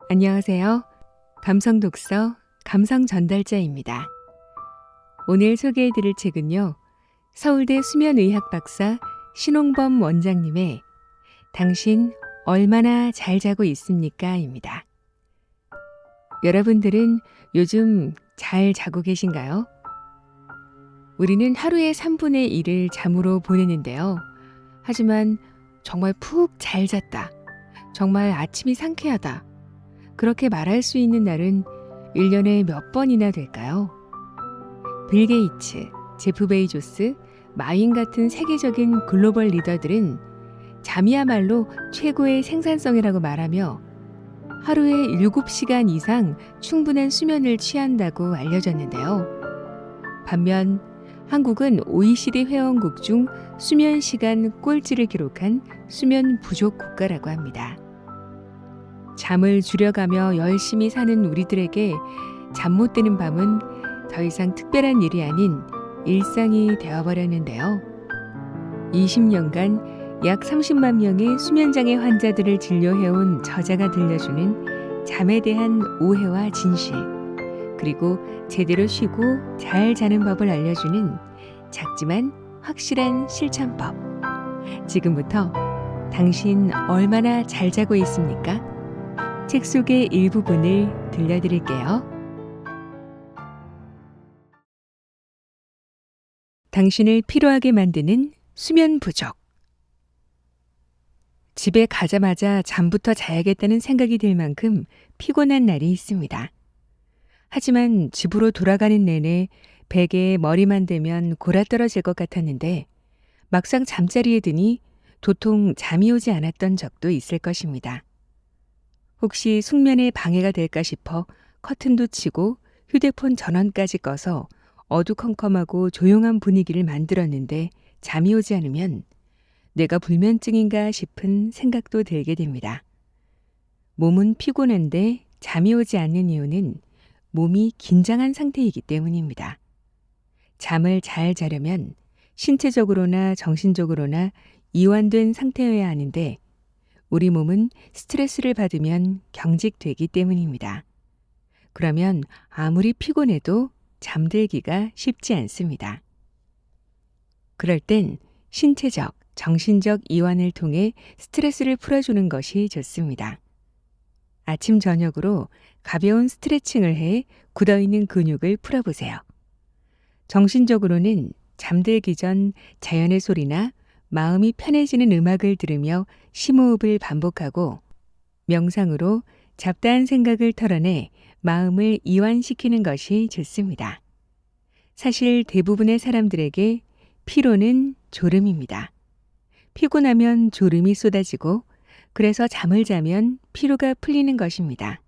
안녕하세요. 감성 독서, 감성 전달자입니다. 오늘 소개해드릴 책은요, 서울대 수면의학 박사 신홍범 원장님의 당신 얼마나 잘 자고 있습니까? 입니다. 여러분들은 요즘 잘 자고 계신가요? 우리는 하루의 3분의 1을 잠으로 보내는데요. 하지만 정말 푹 잘 잤다. 정말 아침이 상쾌하다. 그렇게 말할 수 있는 날은 1년에 몇 번이나 될까요? 빌 게이츠, 제프 베이조스, 마인 같은 세계적인 글로벌 리더들은 잠이야말로 최고의 생산성이라고 말하며 하루에 7시간 이상 충분한 수면을 취한다고 알려졌는데요. 반면 한국은 OECD 회원국 중 수면 시간 꼴찌를 기록한 수면 부족 국가라고 합니다. 잠을 줄여가며 열심히 사는 우리들에게 잠 못 드는 밤은 더 이상 특별한 일이 아닌 일상이 되어버렸는데요. 20년간 약 30만 명의 수면장애 환자들을 진료해온 저자가 들려주는 잠에 대한 오해와 진실, 그리고 제대로 쉬고 잘 자는 법을 알려주는 작지만 확실한 실천법. 지금부터 당신 얼마나 잘 자고 있습니까? 책 속의 일부분을 들려드릴게요. 당신을 피로하게 만드는 수면 부족. 집에 가자마자 잠부터 자야겠다는 생각이 들 만큼 피곤한 날이 있습니다. 하지만 집으로 돌아가는 내내 베개에 머리만 대면 골아떨어질 것 같았는데 막상 잠자리에 드니 도통 잠이 오지 않았던 적도 있을 것입니다. 혹시 숙면에 방해가 될까 싶어 커튼도 치고 휴대폰 전원까지 꺼서 어두컴컴하고 조용한 분위기를 만들었는데 잠이 오지 않으면 내가 불면증인가 싶은 생각도 들게 됩니다. 몸은 피곤한데 잠이 오지 않는 이유는 몸이 긴장한 상태이기 때문입니다. 잠을 잘 자려면 신체적으로나 정신적으로나 이완된 상태여야 하는데 우리 몸은 스트레스를 받으면 경직되기 때문입니다. 그러면 아무리 피곤해도 잠들기가 쉽지 않습니다. 그럴 땐 신체적, 정신적 이완을 통해 스트레스를 풀어주는 것이 좋습니다. 아침 저녁으로 가벼운 스트레칭을 해 굳어있는 근육을 풀어보세요. 정신적으로는 잠들기 전 자연의 소리나 마음이 편해지는 음악을 들으며 심호흡을 반복하고 명상으로 잡다한 생각을 털어내 마음을 이완시키는 것이 좋습니다. 사실 대부분의 사람들에게 피로는 졸음입니다. 피곤하면 졸음이 쏟아지고 그래서 잠을 자면 피로가 풀리는 것입니다.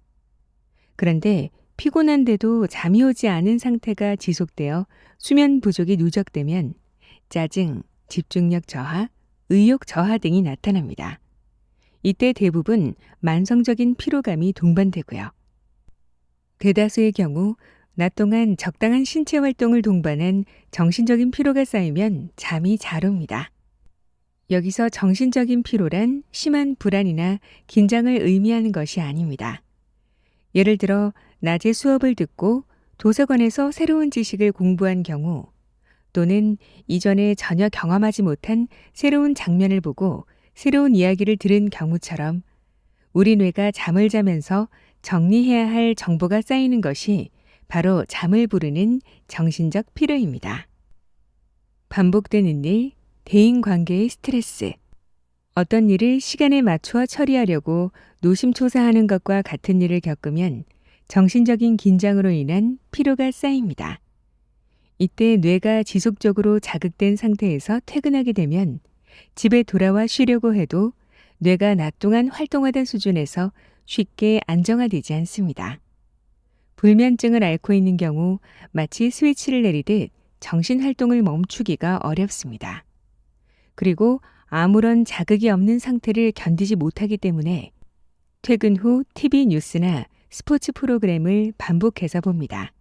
그런데 피곤한데도 잠이 오지 않은 상태가 지속되어 수면 부족이 누적되면 짜증, 집중력 저하, 의욕 저하 등이 나타납니다. 이때 대부분 만성적인 피로감이 동반되고요. 대다수의 경우 낮 동안 적당한 신체 활동을 동반한 정신적인 피로가 쌓이면 잠이 잘 옵니다. 여기서 정신적인 피로란 심한 불안이나 긴장을 의미하는 것이 아닙니다. 예를 들어 낮에 수업을 듣고 도서관에서 새로운 지식을 공부한 경우 또는 이전에 전혀 경험하지 못한 새로운 장면을 보고 새로운 이야기를 들은 경우처럼 우리 뇌가 잠을 자면서 정리해야 할 정보가 쌓이는 것이 바로 잠을 부르는 정신적 피로입니다. 반복되는 일, 대인관계의 스트레스, 어떤 일을 시간에 맞추어 처리하려고 노심초사하는 것과 같은 일을 겪으면 정신적인 긴장으로 인한 피로가 쌓입니다. 이때 뇌가 지속적으로 자극된 상태에서 퇴근하게 되면 집에 돌아와 쉬려고 해도 뇌가 낮 동안 활동하던 수준에서 쉽게 안정화되지 않습니다. 불면증을 앓고 있는 경우 마치 스위치를 내리듯 정신활동을 멈추기가 어렵습니다. 그리고 아무런 자극이 없는 상태를 견디지 못하기 때문에 퇴근 후 TV 뉴스나 스포츠 프로그램을 반복해서 봅니다.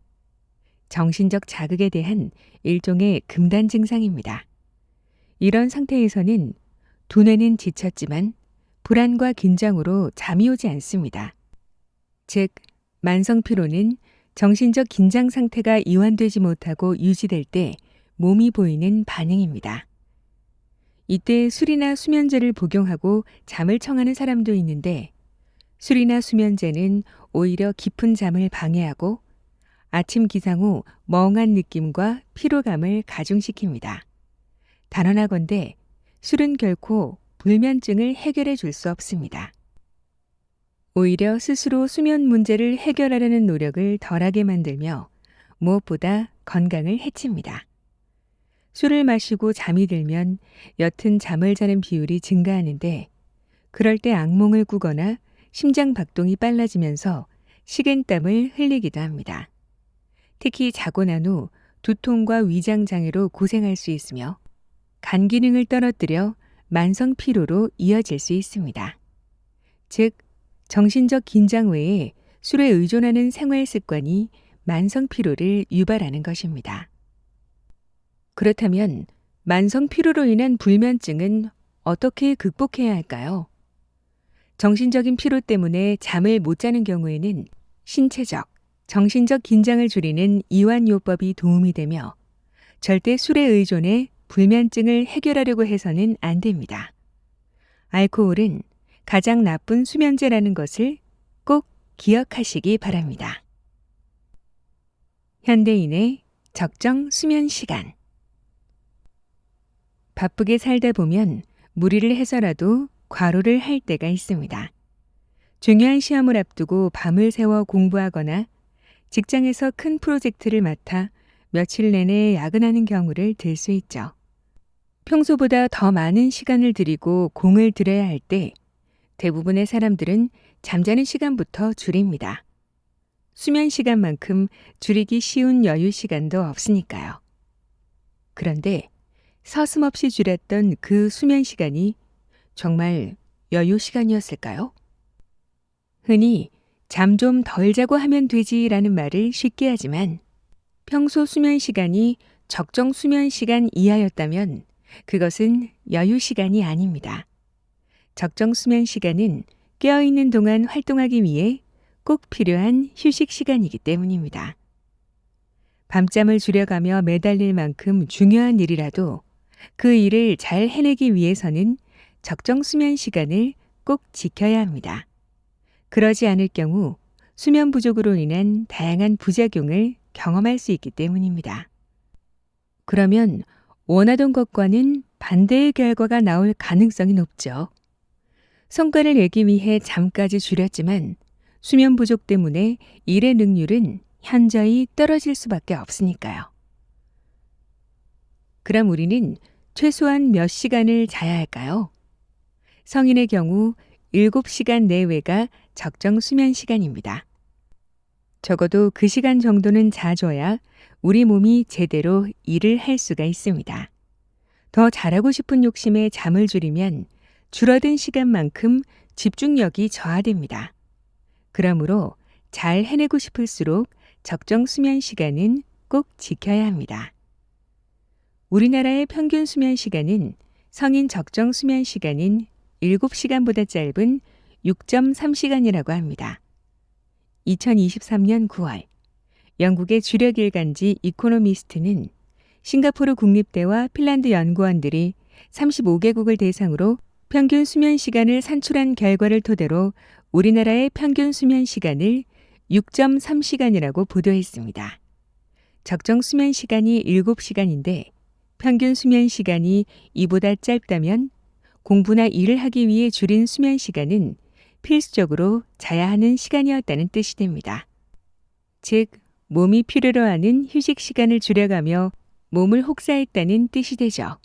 정신적 자극에 대한 일종의 금단 증상입니다. 이런 상태에서는 두뇌는 지쳤지만 불안과 긴장으로 잠이 오지 않습니다. 즉, 만성 피로는 정신적 긴장 상태가 이완되지 못하고 유지될 때 몸이 보이는 반응입니다. 이때 술이나 수면제를 복용하고 잠을 청하는 사람도 있는데, 술이나 수면제는 오히려 깊은 잠을 방해하고 아침 기상 후 멍한 느낌과 피로감을 가중시킵니다. 단언하건대 술은 결코 불면증을 해결해 줄 수 없습니다. 오히려 스스로 수면 문제를 해결하려는 노력을 덜하게 만들며 무엇보다 건강을 해칩니다. 술을 마시고 잠이 들면 옅은 잠을 자는 비율이 증가하는데, 그럴 때 악몽을 꾸거나 심장 박동이 빨라지면서 식은땀을 흘리기도 합니다. 특히 자고 난 후 두통과 위장 장애로 고생할 수 있으며 간 기능을 떨어뜨려 만성 피로로 이어질 수 있습니다. 즉, 정신적 긴장 외에 술에 의존하는 생활 습관이 만성 피로를 유발하는 것입니다. 그렇다면 만성 피로로 인한 불면증은 어떻게 극복해야 할까요? 정신적인 피로 때문에 잠을 못 자는 경우에는 신체적, 정신적 긴장을 줄이는 이완요법이 도움이 되며, 절대 술에 의존해 불면증을 해결하려고 해서는 안 됩니다. 알코올은 가장 나쁜 수면제라는 것을 꼭 기억하시기 바랍니다. 현대인의 적정 수면 시간. 바쁘게 살다 보면 무리를 해서라도 과로를 할 때가 있습니다. 중요한 시험을 앞두고 밤을 새워 공부하거나 직장에서 큰 프로젝트를 맡아 며칠 내내 야근하는 경우를 들 수 있죠. 평소보다 더 많은 시간을 들이고 공을 들여야 할 때 대부분의 사람들은 잠자는 시간부터 줄입니다. 수면 시간만큼 줄이기 쉬운 여유 시간도 없으니까요. 그런데 서슴없이 줄였던 그 수면 시간이 정말 여유 시간이었을까요? 흔히 잠 좀 덜 자고 하면 되지라는 말을 쉽게 하지만, 평소 수면 시간이 적정 수면 시간 이하였다면 그것은 여유 시간이 아닙니다. 적정 수면 시간은 깨어있는 동안 활동하기 위해 꼭 필요한 휴식 시간이기 때문입니다. 밤잠을 줄여가며 매달릴 만큼 중요한 일이라도 그 일을 잘 해내기 위해서는 적정 수면 시간을 꼭 지켜야 합니다. 그러지 않을 경우 수면 부족으로 인한 다양한 부작용을 경험할 수 있기 때문입니다. 그러면 원하던 것과는 반대의 결과가 나올 가능성이 높죠. 성과를 내기 위해 잠까지 줄였지만 수면 부족 때문에 일의 능률은 현저히 떨어질 수밖에 없으니까요. 그럼 우리는 최소한 몇 시간을 자야 할까요? 성인의 경우 7시간 내외가 적정 수면 시간입니다. 적어도 그 시간 정도는 자줘야 우리 몸이 제대로 일을 할 수가 있습니다. 더 잘하고 싶은 욕심에 잠을 줄이면 줄어든 시간만큼 집중력이 저하됩니다. 그러므로 잘 해내고 싶을수록 적정 수면 시간은 꼭 지켜야 합니다. 우리나라의 평균 수면 시간은 성인 적정 수면 시간인 7시간보다 짧은 6.3시간이라고 합니다. 2023년 9월, 영국의 주력 일간지 이코노미스트는 싱가포르 국립대와 핀란드 연구원들이 35개국을 대상으로 평균 수면 시간을 산출한 결과를 토대로 우리나라의 평균 수면 시간을 6.3시간이라고 보도했습니다. 적정 수면 시간이 7시간인데 평균 수면 시간이 이보다 짧다면 공부나 일을 하기 위해 줄인 수면 시간은 필수적으로 자야 하는 시간이었다는 뜻이 됩니다. 즉, 몸이 필요로 하는 휴식 시간을 줄여가며 몸을 혹사했다는 뜻이 되죠.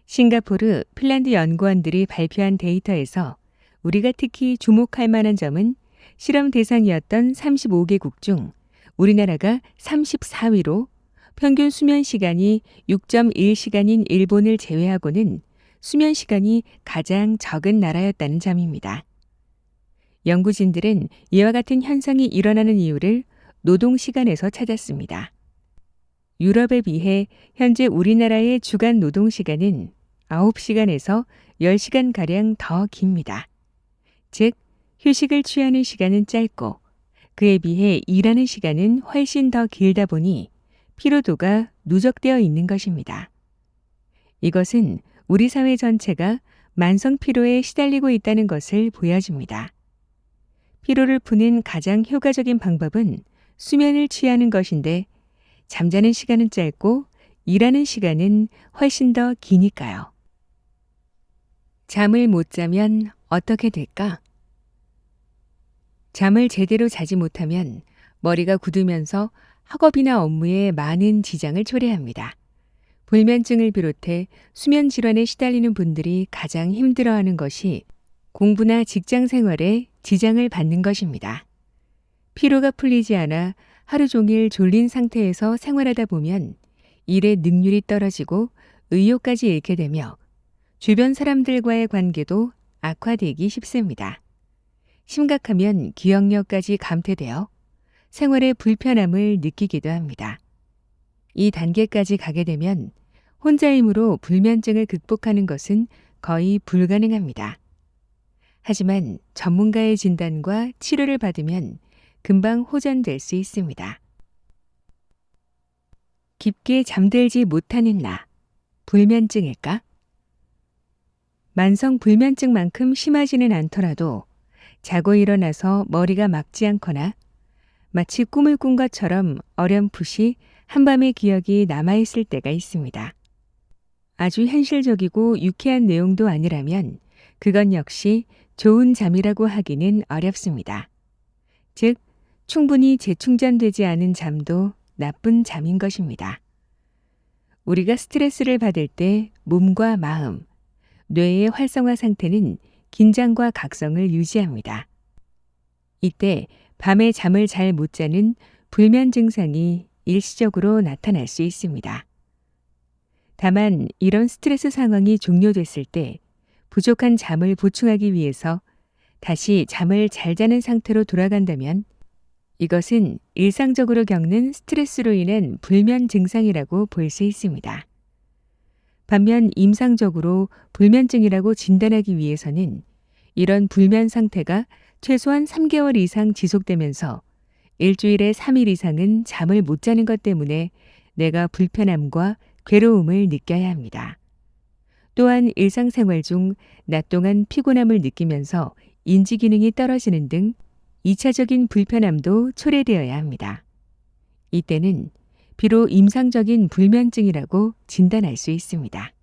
싱가포르, 핀란드 연구원들이 발표한 데이터에서 우리가 특히 주목할 만한 점은 실험 대상이었던 35개국 중 우리나라가 34위로 평균 수면 시간이 6.1시간인 일본을 제외하고는 수면 시간이 가장 적은 나라였다는 점입니다. 연구진들은 이와 같은 현상이 일어나는 이유를 노동 시간에서 찾았습니다. 유럽에 비해 현재 우리나라의 주간 노동 시간은 9시간에서 10시간가량 더 깁니다. 즉, 휴식을 취하는 시간은 짧고 그에 비해 일하는 시간은 훨씬 더 길다 보니 피로도가 누적되어 있는 것입니다. 이것은 우리 사회 전체가 만성 피로에 시달리고 있다는 것을 보여줍니다. 피로를 푸는 가장 효과적인 방법은 수면을 취하는 것인데 잠자는 시간은 짧고 일하는 시간은 훨씬 더 기니까요. 잠을 못 자면 어떻게 될까? 잠을 제대로 자지 못하면 머리가 굳으면서 학업이나 업무에 많은 지장을 초래합니다. 불면증을 비롯해 수면 질환에 시달리는 분들이 가장 힘들어하는 것이 공부나 직장 생활에 지장을 받는 것입니다. 피로가 풀리지 않아 하루 종일 졸린 상태에서 생활하다 보면 일의 능률이 떨어지고 의욕까지 잃게 되며 주변 사람들과의 관계도 악화되기 쉽습니다. 심각하면 기억력까지 감퇴되어 생활에 불편함을 느끼기도 합니다. 이 단계까지 가게 되면 혼자 힘으로 불면증을 극복하는 것은 거의 불가능합니다. 하지만 전문가의 진단과 치료를 받으면 금방 호전될 수 있습니다. 깊게 잠들지 못하는 나, 불면증일까? 만성 불면증만큼 심하지는 않더라도 자고 일어나서 머리가 맑지 않거나 마치 꿈을 꾼 것처럼 어렴풋이 한밤의 기억이 남아있을 때가 있습니다. 아주 현실적이고 유쾌한 내용도 아니라면 그건 역시 좋은 잠이라고 하기는 어렵습니다. 즉, 충분히 재충전되지 않은 잠도 나쁜 잠인 것입니다. 우리가 스트레스를 받을 때 몸과 마음, 뇌의 활성화 상태는 긴장과 각성을 유지합니다. 이때 밤에 잠을 잘 못 자는 불면 증상이 일시적으로 나타날 수 있습니다. 다만 이런 스트레스 상황이 종료됐을 때 부족한 잠을 보충하기 위해서 다시 잠을 잘 자는 상태로 돌아간다면 이것은 일상적으로 겪는 스트레스로 인한 불면 증상이라고 볼 수 있습니다. 반면 임상적으로 불면증이라고 진단하기 위해서는 이런 불면 상태가 최소한 3개월 이상 지속되면서 일주일에 3일 이상은 잠을 못 자는 것 때문에 내가 불편함과 괴로움을 느껴야 합니다. 또한 일상생활 중 낮 동안 피곤함을 느끼면서 인지 기능이 떨어지는 등 2차적인 불편함도 초래되어야 합니다. 이때는 비록 임상적인 불면증이라고 진단할 수 있습니다.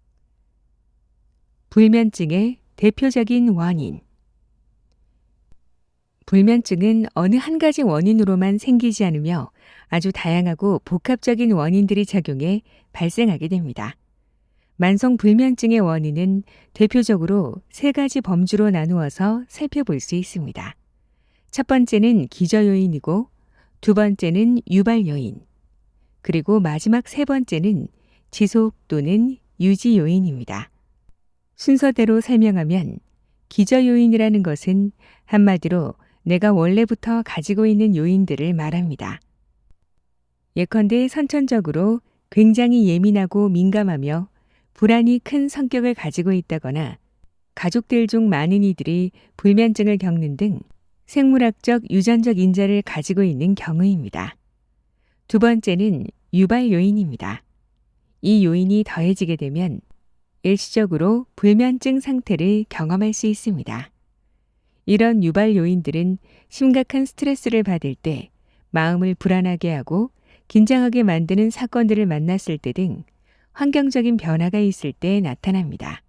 불면증의 대표적인 원인. 불면증은 어느 한 가지 원인으로만 생기지 않으며 아주 다양하고 복합적인 원인들이 작용해 발생하게 됩니다. 만성 불면증의 원인은 대표적으로 3가지 범주로 나누어서 살펴볼 수 있습니다. 첫 번째는 기저 요인이고, 두 번째는 유발 요인, 그리고 마지막 3번째는 지속 또는 유지 요인입니다. 순서대로 설명하면 기저 요인이라는 것은 한마디로 내가 원래부터 가지고 있는 요인들을 말합니다. 예컨대 선천적으로 굉장히 예민하고 민감하며 불안이 큰 성격을 가지고 있다거나 가족들 중 많은 이들이 불면증을 겪는 등 생물학적 유전적 인자를 가지고 있는 경우입니다. 두 번째는 유발 요인입니다. 이 요인이 더해지게 되면 일시적으로 불면증 상태를 경험할 수 있습니다. 이런 유발 요인들은 심각한 스트레스를 받을 때 마음을 불안하게 하고 긴장하게 만드는 사건들을 만났을 때 등 환경적인 변화가 있을 때 나타납니다.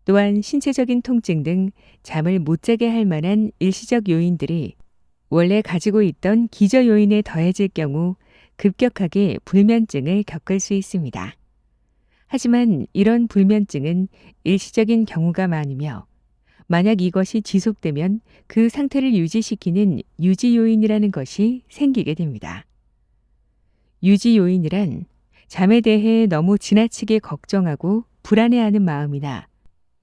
또한 신체적인 통증 등 잠을 못 자게 할 만한 일시적 요인들이 원래 가지고 있던 기저 요인에 더해질 경우 급격하게 불면증을 겪을 수 있습니다. 하지만 이런 불면증은 일시적인 경우가 많으며 만약 이것이 지속되면 그 상태를 유지시키는 유지 요인이라는 것이 생기게 됩니다. 유지 요인이란 잠에 대해 너무 지나치게 걱정하고 불안해하는 마음이나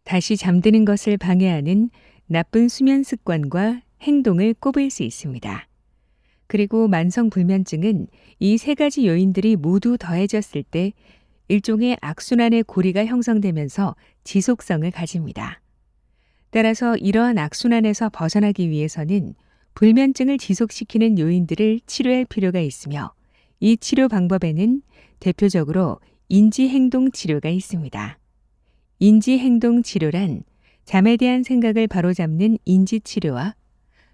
다시 잠드는 것을 방해하는 나쁜 수면 습관과 행동을 꼽을 수 있습니다. 그리고 만성 불면증은 이 3가지 요인들이 모두 더해졌을 때 일종의 악순환의 고리가 형성되면서 지속성을 가집니다. 따라서 이러한 악순환에서 벗어나기 위해서는 불면증을 지속시키는 요인들을 치료할 필요가 있으며 이 치료 방법에는 대표적으로 인지행동 치료가 있습니다. 인지행동 치료란 잠에 대한 생각을 바로잡는 인지치료와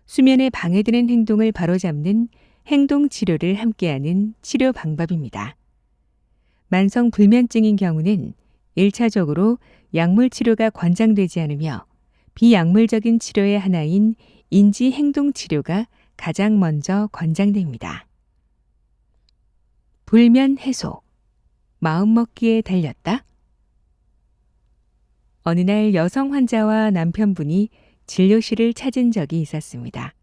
수면에 방해되는 행동을 바로잡는 행동치료를 함께하는 치료 방법입니다. 만성 불면증인 경우는 1차적으로 약물 치료가 권장되지 않으며 비약물적인 치료의 하나인 인지행동 치료가 가장 먼저 권장됩니다. 불면 해소, 마음먹기에 달렸다? 어느 날 여성 환자와 남편분이 진료실을 찾은 적이 있었습니다.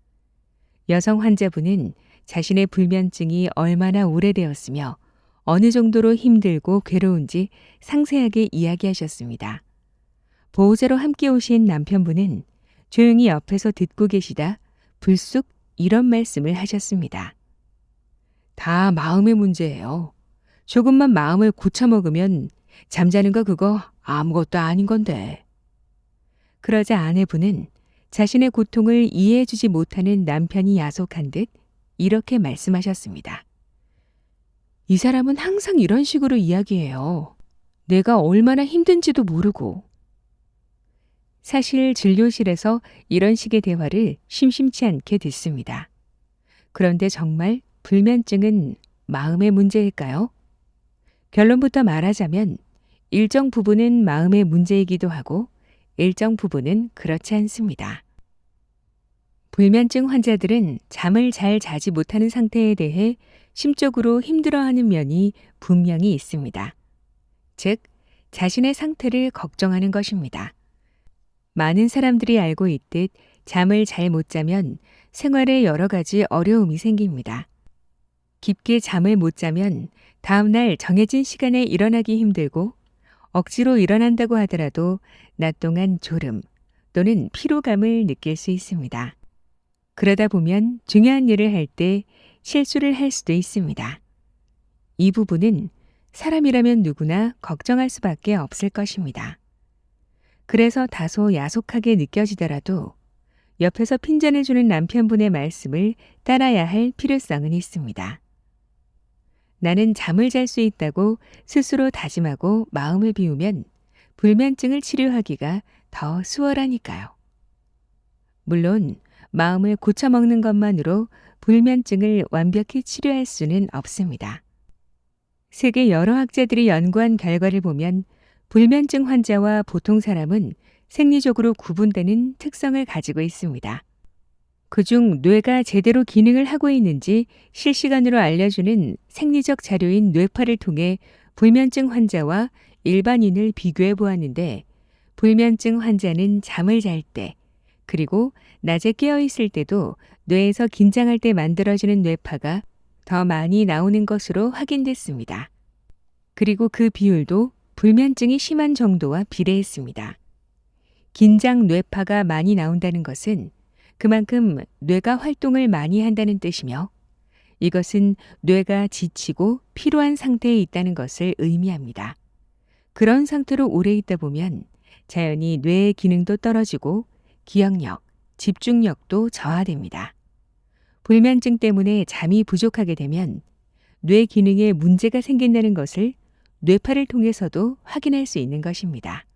여성 환자분은 자신의 불면증이 얼마나 오래되었으며 어느 정도로 힘들고 괴로운지 상세하게 이야기하셨습니다. 보호자로 함께 오신 남편분은 조용히 옆에서 듣고 계시다 불쑥 이런 말씀을 하셨습니다. 다 마음의 문제예요. 조금만 마음을 고쳐먹으면 잠자는 거 그거 아무것도 아닌 건데. 그러자 아내분은 자신의 고통을 이해해주지 못하는 남편이 야속한 듯 이렇게 말씀하셨습니다. 이 사람은 항상 이런 식으로 이야기해요. 내가 얼마나 힘든지도 모르고. 사실 진료실에서 이런 식의 대화를 심심치 않게 듣습니다. 그런데 정말 불면증은 마음의 문제일까요? 결론부터 말하자면 일정 부분은 마음의 문제이기도 하고 일정 부분은 그렇지 않습니다. 불면증 환자들은 잠을 잘 자지 못하는 상태에 대해 심적으로 힘들어하는 면이 분명히 있습니다. 즉, 자신의 상태를 걱정하는 것입니다. 많은 사람들이 알고 있듯 잠을 잘 못 자면 생활에 여러 가지 어려움이 생깁니다. 깊게 잠을 못 자면 다음날 정해진 시간에 일어나기 힘들고 억지로 일어난다고 하더라도 낮 동안 졸음 또는 피로감을 느낄 수 있습니다. 그러다 보면 중요한 일을 할 때 실수를 할 수도 있습니다. 이 부분은 사람이라면 누구나 걱정할 수밖에 없을 것입니다. 그래서 다소 야속하게 느껴지더라도 옆에서 핀잔을 주는 남편분의 말씀을 따라야 할 필요성은 있습니다. 나는 잠을 잘 수 있다고 스스로 다짐하고 마음을 비우면 불면증을 치료하기가 더 수월하니까요. 물론 마음을 고쳐먹는 것만으로 불면증을 완벽히 치료할 수는 없습니다. 세계 여러 학자들이 연구한 결과를 보면 불면증 환자와 보통 사람은 생리적으로 구분되는 특성을 가지고 있습니다. 그중 뇌가 제대로 기능을 하고 있는지 실시간으로 알려주는 생리적 자료인 뇌파를 통해 불면증 환자와 일반인을 비교해 보았는데 불면증 환자는 잠을 잘 때 그리고 낮에 깨어 있을 때도 뇌에서 긴장할 때 만들어지는 뇌파가 더 많이 나오는 것으로 확인됐습니다. 그리고 그 비율도 불면증이 심한 정도와 비례했습니다. 긴장 뇌파가 많이 나온다는 것은 그만큼 뇌가 활동을 많이 한다는 뜻이며 이것은 뇌가 지치고 피로한 상태에 있다는 것을 의미합니다. 그런 상태로 오래 있다 보면 자연히 뇌의 기능도 떨어지고 기억력, 집중력도 저하됩니다. 불면증 때문에 잠이 부족하게 되면 뇌 기능에 문제가 생긴다는 것을 뇌파를 통해서도 확인할 수 있는 것입니다.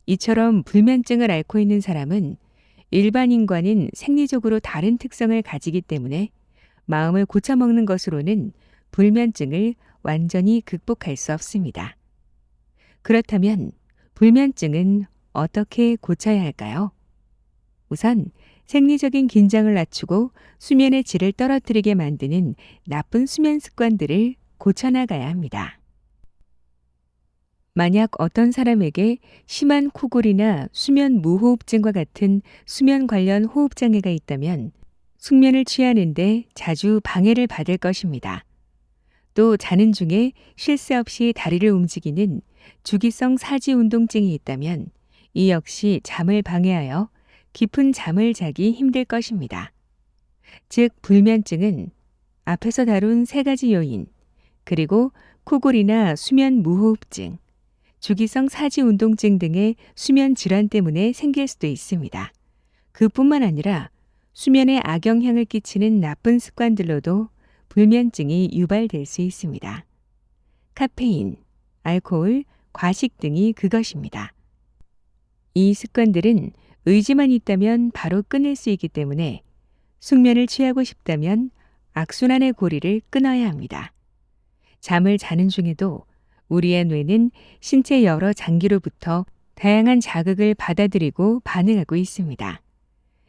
이처럼 불면증을 앓고 있는 사람은 일반인과는 생리적으로 다른 특성을 가지기 때문에 마음을 고쳐먹는 것으로는 불면증을 완전히 극복할 수 없습니다. 그렇다면 불면증은 어떻게 고쳐야 할까요? 우선 생리적인 긴장을 낮추고 수면의 질을 떨어뜨리게 만드는 나쁜 수면 습관들을 고쳐나가야 합니다. 만약 어떤 사람에게 심한 코골이나 수면 무호흡증과 같은 수면 관련 호흡장애가 있다면 숙면을 취하는데 자주 방해를 받을 것입니다. 또 자는 중에 쉴 새 없이 다리를 움직이는 주기성 사지운동증이 있다면 이 역시 잠을 방해하여 깊은 잠을 자기 힘들 것입니다. 즉 불면증은 앞에서 다룬 세 가지 요인, 그리고 코골이나 수면 무호흡증, 주기성 사지운동증 등의 수면 질환 때문에 생길 수도 있습니다. 그뿐만 아니라 수면에 악영향을 끼치는 나쁜 습관들로도 불면증이 유발될 수 있습니다. 카페인, 알코올, 과식 등이 그것입니다. 이 습관들은 의지만 있다면 바로 끊을 수 있기 때문에 숙면을 취하고 싶다면 악순환의 고리를 끊어야 합니다. 잠을 자는 중에도 우리의 뇌는 신체 여러 장기로부터 다양한 자극을 받아들이고 반응하고 있습니다.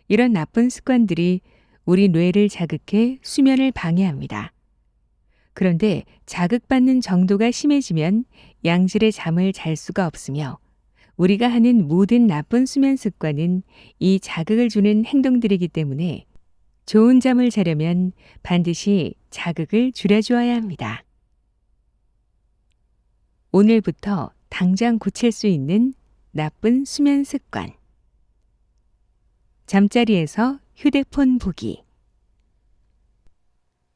이런 나쁜 습관들이 우리 뇌를 자극해 수면을 방해합니다. 그런데 자극받는 정도가 심해지면 양질의 잠을 잘 수가 없으며 우리가 하는 모든 나쁜 수면 습관은 이 자극을 주는 행동들이기 때문에 좋은 잠을 자려면 반드시 자극을 줄여주어야 합니다. 오늘부터 당장 고칠 수 있는 나쁜 수면 습관. 잠자리에서 휴대폰 보기.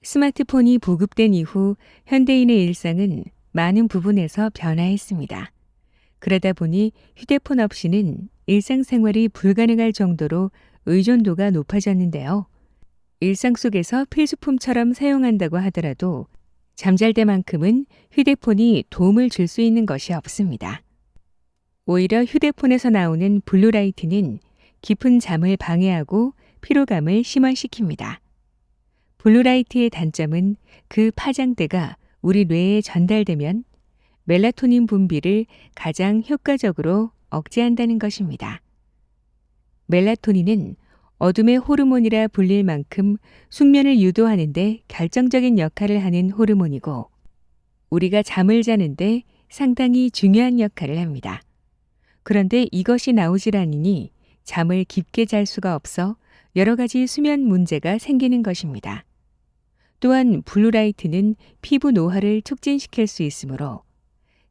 스마트폰이 보급된 이후 현대인의 일상은 많은 부분에서 변화했습니다. 그러다 보니 휴대폰 없이는 일상생활이 불가능할 정도로 의존도가 높아졌는데요. 일상 속에서 필수품처럼 사용한다고 하더라도 잠잘 때만큼은 휴대폰이 도움을 줄 수 있는 것이 없습니다. 오히려 휴대폰에서 나오는 블루라이트는 깊은 잠을 방해하고 피로감을 심화시킵니다. 블루라이트의 단점은 그 파장대가 우리 뇌에 전달되면 멜라토닌 분비를 가장 효과적으로 억제한다는 것입니다. 멜라토닌은 어둠의 호르몬이라 불릴 만큼 숙면을 유도하는 데 결정적인 역할을 하는 호르몬이고 우리가 잠을 자는데 상당히 중요한 역할을 합니다. 그런데 이것이 나오질 않으니 잠을 깊게 잘 수가 없어 여러 가지 수면 문제가 생기는 것입니다. 또한 블루라이트는 피부 노화를 촉진시킬 수 있으므로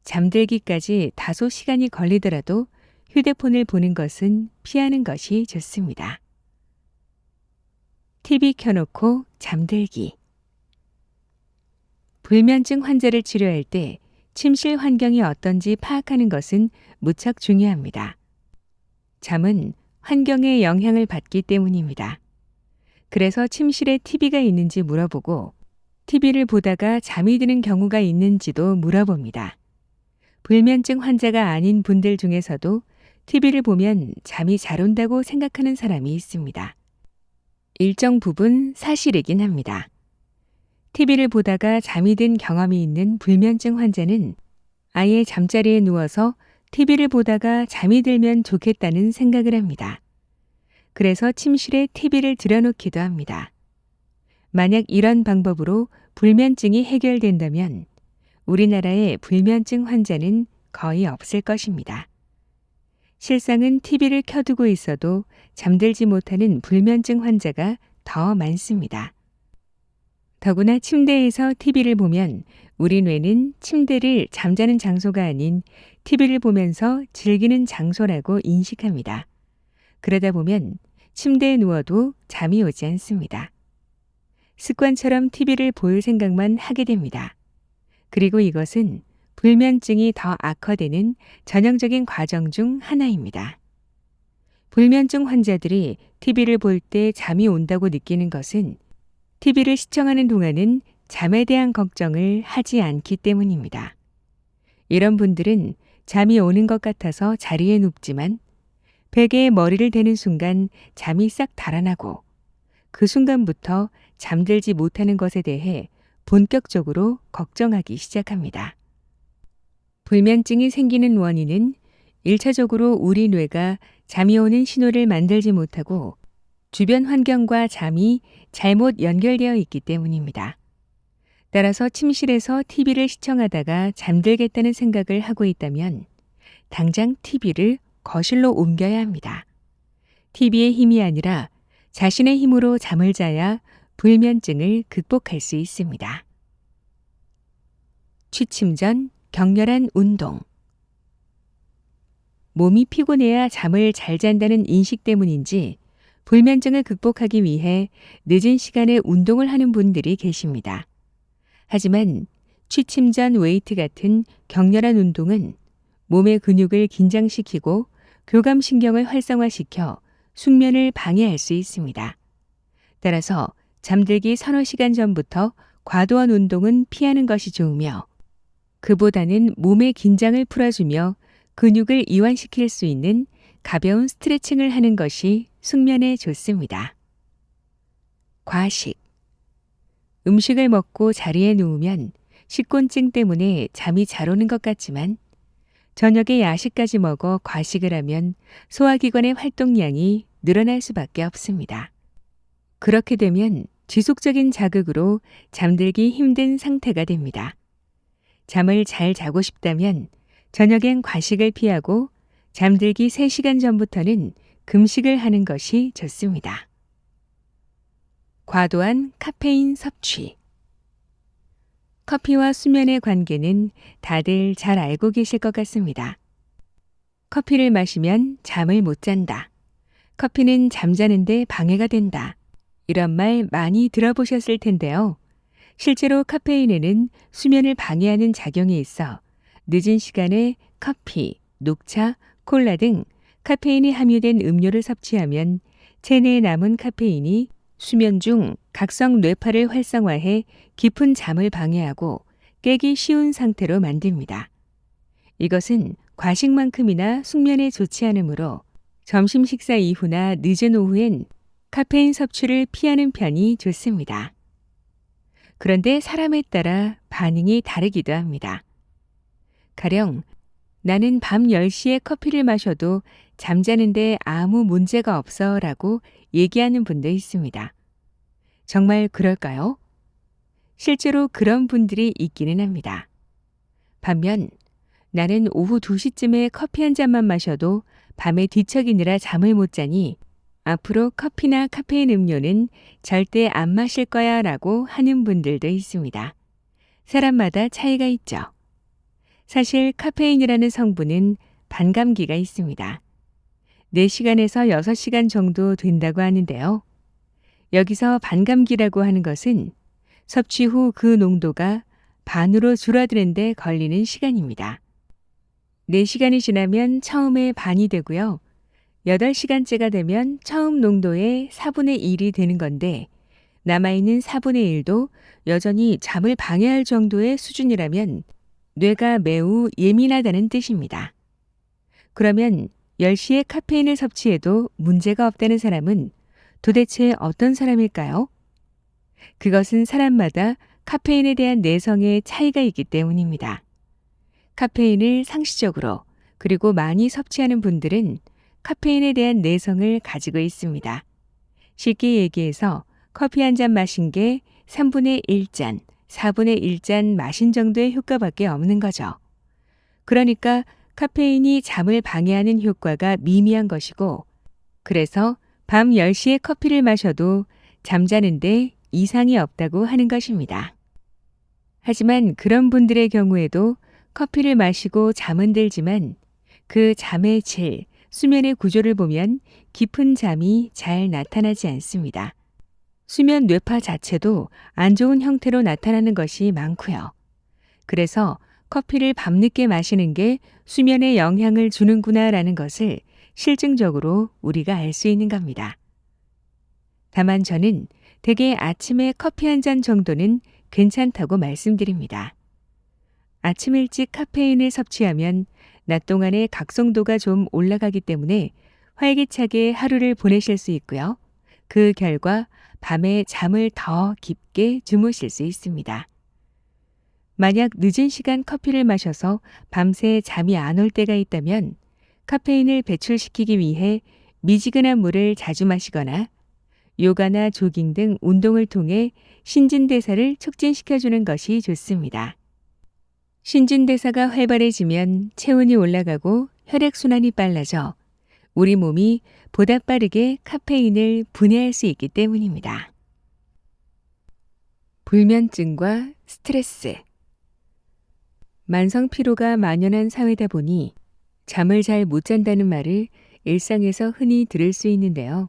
잠들기까지 다소 시간이 걸리더라도 휴대폰을 보는 것은 피하는 것이 좋습니다. TV 켜놓고 잠들기. 불면증 환자를 치료할 때 침실 환경이 어떤지 파악하는 것은 무척 중요합니다. 잠은 환경의 영향을 받기 때문입니다. 그래서 침실에 TV가 있는지 물어보고 TV를 보다가 잠이 드는 경우가 있는지도 물어봅니다. 불면증 환자가 아닌 분들 중에서도 TV를 보면 잠이 잘 온다고 생각하는 사람이 있습니다. 일정 부분 사실이긴 합니다. TV를 보다가 잠이 든 경험이 있는 불면증 환자는 아예 잠자리에 누워서 TV를 보다가 잠이 들면 좋겠다는 생각을 합니다. 그래서 침실에 TV를 들여놓기도 합니다. 만약 이런 방법으로 불면증이 해결된다면 우리나라의 불면증 환자는 거의 없을 것입니다. 실상은 TV를 켜두고 있어도 잠들지 못하는 불면증 환자가 더 많습니다. 더구나 침대에서 TV를 보면 우리 뇌는 침대를 잠자는 장소가 아닌 TV를 보면서 즐기는 장소라고 인식합니다. 그러다 보면 침대에 누워도 잠이 오지 않습니다. 습관처럼 TV를 볼 생각만 하게 됩니다. 그리고 이것은 불면증이 더 악화되는 전형적인 과정 중 하나입니다. 불면증 환자들이 TV를 볼 때 잠이 온다고 느끼는 것은 TV를 시청하는 동안은 잠에 대한 걱정을 하지 않기 때문입니다. 이런 분들은 잠이 오는 것 같아서 자리에 눕지만 베개에 머리를 대는 순간 잠이 싹 달아나고 그 순간부터 잠들지 못하는 것에 대해 본격적으로 걱정하기 시작합니다. 불면증이 생기는 원인은 1차적으로 우리 뇌가 잠이 오는 신호를 만들지 못하고 주변 환경과 잠이 잘못 연결되어 있기 때문입니다. 따라서 침실에서 TV를 시청하다가 잠들겠다는 생각을 하고 있다면 당장 TV를 거실로 옮겨야 합니다. TV의 힘이 아니라 자신의 힘으로 잠을 자야 불면증을 극복할 수 있습니다. 취침 전 격렬한 운동. 몸이 피곤해야 잠을 잘 잔다는 인식 때문인지 불면증을 극복하기 위해 늦은 시간에 운동을 하는 분들이 계십니다. 하지만 취침 전 웨이트 같은 격렬한 운동은 몸의 근육을 긴장시키고 교감신경을 활성화시켜 숙면을 방해할 수 있습니다. 따라서 잠들기 서너 시간 전부터 과도한 운동은 피하는 것이 좋으며 그보다는 몸의 긴장을 풀어주며 근육을 이완시킬 수 있는 가벼운 스트레칭을 하는 것이 숙면에 좋습니다. 과식. 음식을 먹고 자리에 누우면 식곤증 때문에 잠이 잘 오는 것 같지만 저녁에 야식까지 먹어 과식을 하면 소화기관의 활동량이 늘어날 수밖에 없습니다. 그렇게 되면 지속적인 자극으로 잠들기 힘든 상태가 됩니다. 잠을 잘 자고 싶다면 저녁엔 과식을 피하고 잠들기 3시간 전부터는 금식을 하는 것이 좋습니다. 과도한 카페인 섭취. 커피와 수면의 관계는 다들 잘 알고 계실 것 같습니다. 커피를 마시면 잠을 못 잔다. 커피는 잠자는데 방해가 된다. 이런 말 많이 들어보셨을 텐데요. 실제로 카페인에는 수면을 방해하는 작용이 있어 늦은 시간에 커피, 녹차, 콜라 등 카페인이 함유된 음료를 섭취하면 체내에 남은 카페인이 수면 중 각성 뇌파를 활성화해 깊은 잠을 방해하고 깨기 쉬운 상태로 만듭니다. 이것은 과식만큼이나 숙면에 좋지 않으므로 점심 식사 이후나 늦은 오후엔 카페인 섭취를 피하는 편이 좋습니다. 그런데 사람에 따라 반응이 다르기도 합니다. 가령 나는 밤 10시에 커피를 마셔도 잠자는데 아무 문제가 없어 라고 얘기하는 분도 있습니다. 정말 그럴까요? 실제로 그런 분들이 있기는 합니다. 반면 나는 오후 2시쯤에 커피 한 잔만 마셔도 밤에 뒤척이느라 잠을 못 자니 앞으로 커피나 카페인 음료는 절대 안 마실 거야 라고 하는 분들도 있습니다. 사람마다 차이가 있죠. 사실 카페인이라는 성분은 반감기가 있습니다. 4시간에서 6시간 정도 된다고 하는데요. 여기서 반감기라고 하는 것은 섭취 후 그 농도가 반으로 줄어드는 데 걸리는 시간입니다. 4시간이 지나면 처음에 반이 되고요. 8시간째가 되면 처음 농도의 4분의 1이 되는 건데 남아있는 4분의 1도 여전히 잠을 방해할 정도의 수준이라면 뇌가 매우 예민하다는 뜻입니다. 그러면 10시에 카페인을 섭취해도 문제가 없다는 사람은 도대체 어떤 사람일까요? 그것은 사람마다 카페인에 대한 내성의 차이가 있기 때문입니다. 카페인을 상시적으로 그리고 많이 섭취하는 분들은 카페인에 대한 내성을 가지고 있습니다. 쉽게 얘기해서 커피 한 잔 마신 게 3분의 1잔, 4분의 1잔 마신 정도의 효과밖에 없는 거죠. 그러니까 카페인이 잠을 방해하는 효과가 미미한 것이고, 그래서 밤 10시에 커피를 마셔도 잠자는데 이상이 없다고 하는 것입니다. 하지만 그런 분들의 경우에도 커피를 마시고 잠은 들지만 그 잠의 질, 수면의 구조를 보면 깊은 잠이 잘 나타나지 않습니다. 수면 뇌파 자체도 안 좋은 형태로 나타나는 것이 많고요. 그래서 커피를 밤늦게 마시는 게 수면에 영향을 주는구나라는 것을 실증적으로 우리가 알 수 있는 겁니다. 다만 저는 대개 아침에 커피 한 잔 정도는 괜찮다고 말씀드립니다. 아침 일찍 카페인을 섭취하면 낮 동안의 각성도가 좀 올라가기 때문에 활기차게 하루를 보내실 수 있고요. 그 결과 밤에 잠을 더 깊게 주무실 수 있습니다. 만약 늦은 시간 커피를 마셔서 밤새 잠이 안 올 때가 있다면 카페인을 배출시키기 위해 미지근한 물을 자주 마시거나 요가나 조깅 등 운동을 통해 신진대사를 촉진시켜주는 것이 좋습니다. 신진대사가 활발해지면 체온이 올라가고 혈액순환이 빨라져 우리 몸이 보다 빠르게 카페인을 분해할 수 있기 때문입니다. 불면증과 스트레스. 만성 피로가 만연한 사회다 보니 잠을 잘 못 잔다는 말을 일상에서 흔히 들을 수 있는데요.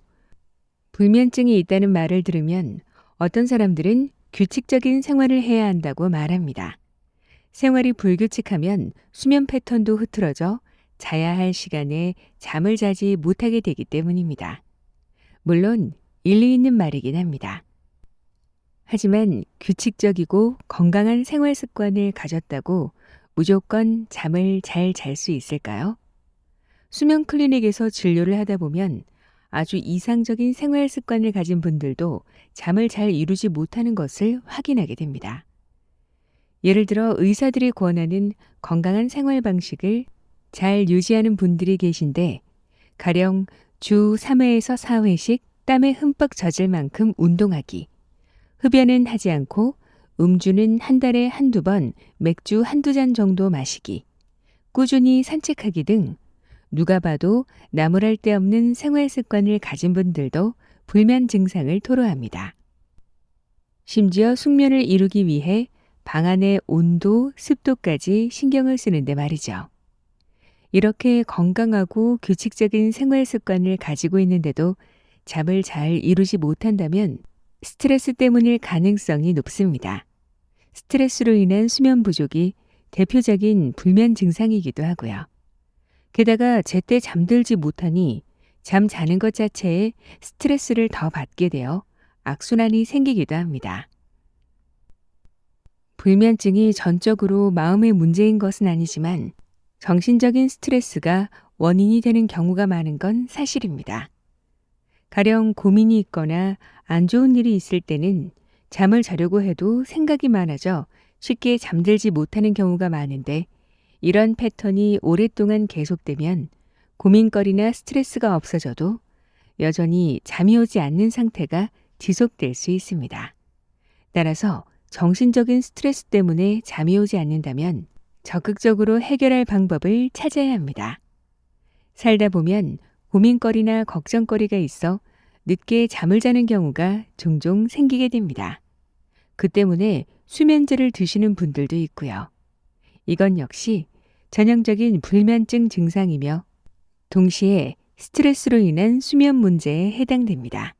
불면증이 있다는 말을 들으면 어떤 사람들은 규칙적인 생활을 해야 한다고 말합니다. 생활이 불규칙하면 수면 패턴도 흐트러져 자야 할 시간에 잠을 자지 못하게 되기 때문입니다. 물론 일리 있는 말이긴 합니다. 하지만 규칙적이고 건강한 생활 습관을 가졌다고 무조건 잠을 잘 잘 수 있을까요? 수면 클리닉에서 진료를 하다 보면 아주 이상적인 생활 습관을 가진 분들도 잠을 잘 이루지 못하는 것을 확인하게 됩니다. 예를 들어 의사들이 권하는 건강한 생활 방식을 잘 유지하는 분들이 계신데 가령 주 3회에서 4회씩 땀에 흠뻑 젖을 만큼 운동하기, 흡연은 하지 않고 음주는 한 달에 한두 번 맥주 한두 잔 정도 마시기, 꾸준히 산책하기 등 누가 봐도 나무랄 데 없는 생활 습관을 가진 분들도 불면 증상을 토로합니다. 심지어 숙면을 이루기 위해 방 안의 온도, 습도까지 신경을 쓰는데 말이죠. 이렇게 건강하고 규칙적인 생활 습관을 가지고 있는데도 잠을 잘 이루지 못한다면 스트레스 때문일 가능성이 높습니다. 스트레스로 인한 수면 부족이 대표적인 불면 증상이기도 하고요. 게다가 제때 잠들지 못하니 잠 자는 것 자체에 스트레스를 더 받게 되어 악순환이 생기기도 합니다. 불면증이 전적으로 마음의 문제인 것은 아니지만 정신적인 스트레스가 원인이 되는 경우가 많은 건 사실입니다. 가령 고민이 있거나 안 좋은 일이 있을 때는 잠을 자려고 해도 생각이 많아져 쉽게 잠들지 못하는 경우가 많은데 이런 패턴이 오랫동안 계속되면 고민거리나 스트레스가 없어져도 여전히 잠이 오지 않는 상태가 지속될 수 있습니다. 따라서 정신적인 스트레스 때문에 잠이 오지 않는다면 적극적으로 해결할 방법을 찾아야 합니다. 살다 보면 고민거리나 걱정거리가 있어 늦게 잠을 자는 경우가 종종 생기게 됩니다. 그 때문에 수면제를 드시는 분들도 있고요. 이건 역시 전형적인 불면증 증상이며 동시에 스트레스로 인한 수면 문제에 해당됩니다.